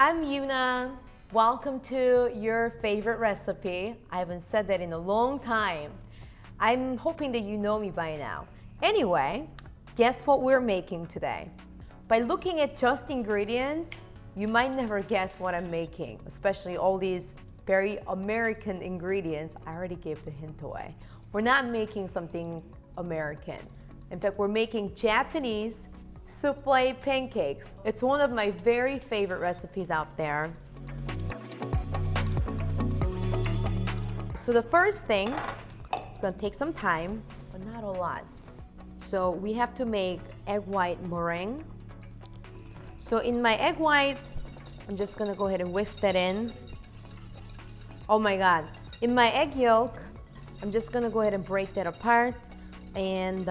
I'm Yuna. Welcome to your favorite recipe. I haven't said that in a long time. I'm hoping that you know me by now. Anyway, guess what we're making today? By looking at just ingredients, you might never guess what I'm making, especially all these very American ingredients. I already gave the hint away. We're not making something American. In fact, we're making Japanese soufflé pancakes. It's one of my very favorite recipes out there. So the first thing, it's gonna take some time, but not a lot. So we have to make egg white meringue. So in my egg white, I'm just gonna go ahead and whisk that in. Oh my God. In my egg yolk, I'm just gonna go ahead and break that apart. And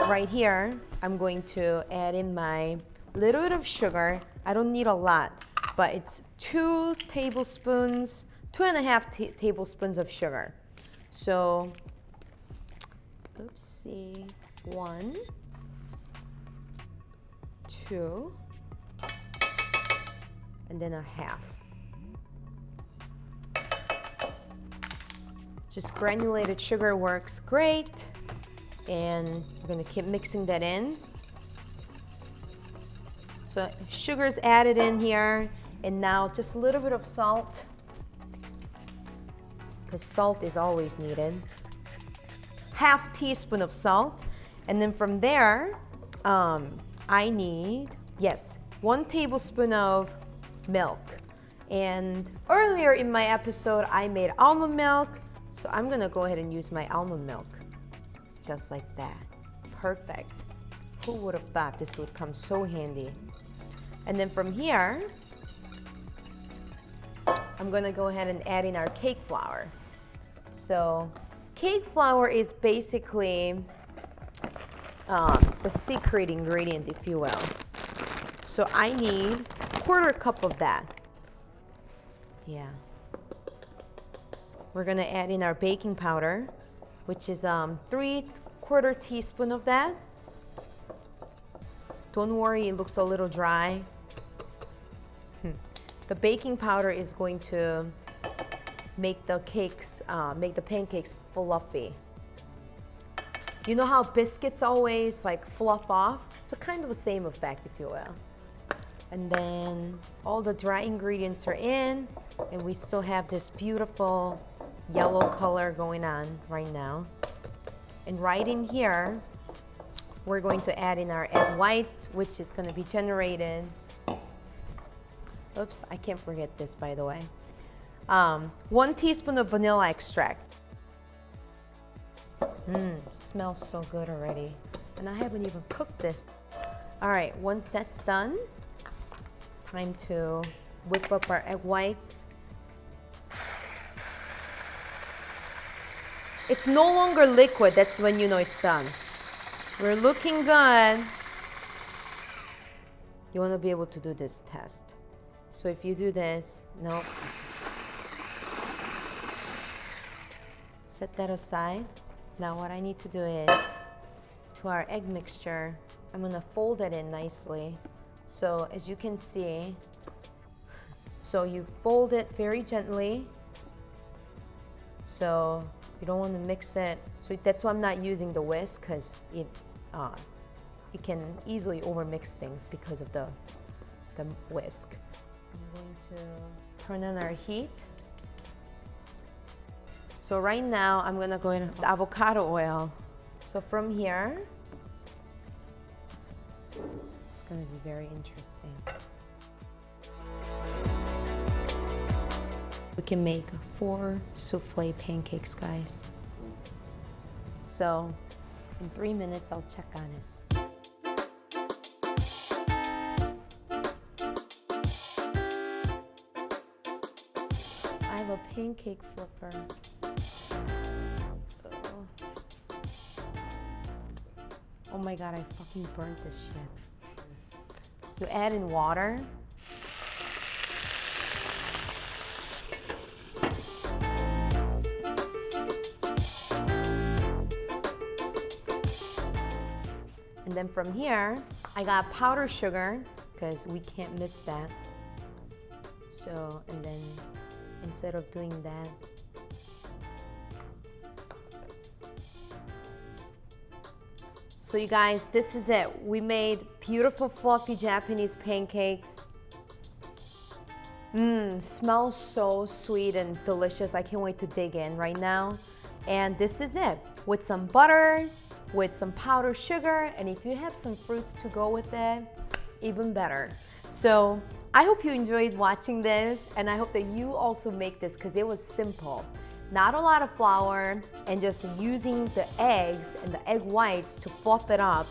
right here, I'm going to add in my little bit of sugar. I don't need a lot, but it's 2 tablespoons, 2.5 tablespoons of sugar. So, oopsie, 1, 2, and then a half. Just granulated sugar works great. And we're gonna keep mixing that in. So sugar's added in here, and now just a little bit of salt, because salt is always needed. Half teaspoon of salt, and then from there, I need, 1 tablespoon of milk. And earlier in my episode, I made almond milk. So I'm gonna go ahead and use my almond milk, just like that. Perfect. Who would have thought this would come so handy? And then from here, I'm gonna go ahead and add in our cake flour. So cake flour is basically the secret ingredient, if you will. So I need 1/4 cup of that. Yeah. We're gonna add in our baking powder, which is 3/4 teaspoon of that. Don't worry, it looks a little dry. The baking powder is going to make the pancakes fluffy. You know how biscuits always like fluff off? It's a kind of the same effect, if you will. And then all the dry ingredients are in, and we still have this beautiful yellow color going on right now. And right in here, we're going to add in our egg whites, which is going to be generated. Oops, I can't forget this, by the way. 1 teaspoon of vanilla extract. Smells so good already. And I haven't even cooked this. All right, once that's done, time to whip up our egg whites. It's no longer liquid, that's when you know it's done. We're looking good. You want to be able to do this test. So if you do this, nope. Set that aside. Now what I need to do is, to our egg mixture, I'm gonna fold it in nicely. So as you can see, so you fold it very gently. So you don't want to mix it. So that's why I'm not using the whisk, because it can easily overmix things because of the whisk. I'm going to turn on our heat. So right now I'm gonna go in with avocado oil. So from here, it's gonna be very interesting. We can make 4 soufflé pancakes, guys. So in 3 minutes, I'll check on it. I have a pancake flipper. Oh my God, I fucking burnt this shit. You add in water. And then from here, I got powdered sugar. because we can't miss that. So, and then instead of doing that, so you guys, this is it. We made beautiful fluffy Japanese pancakes. Smells so sweet and delicious. I can't wait to dig in right now. And this is it, with some butter, with some powdered sugar, and if you have some fruits to go with it, even better. So I hope you enjoyed watching this, and I hope that you also make this because it was simple. Not a lot of flour, and just using the eggs and the egg whites to fluff it up.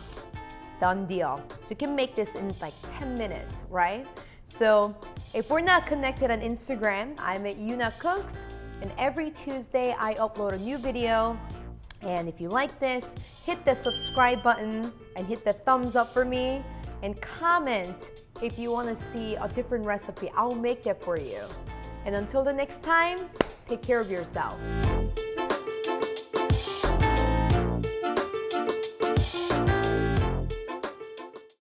Done deal. So you can make this in like 10 minutes, right? So if we're not connected on Instagram, I'm at Yuna Cooks, and every Tuesday I upload a new video. And if you like this, hit the subscribe button and hit the thumbs up for me, and comment if you want to see a different recipe. I'll make that for you. And until the next time, take care of yourself.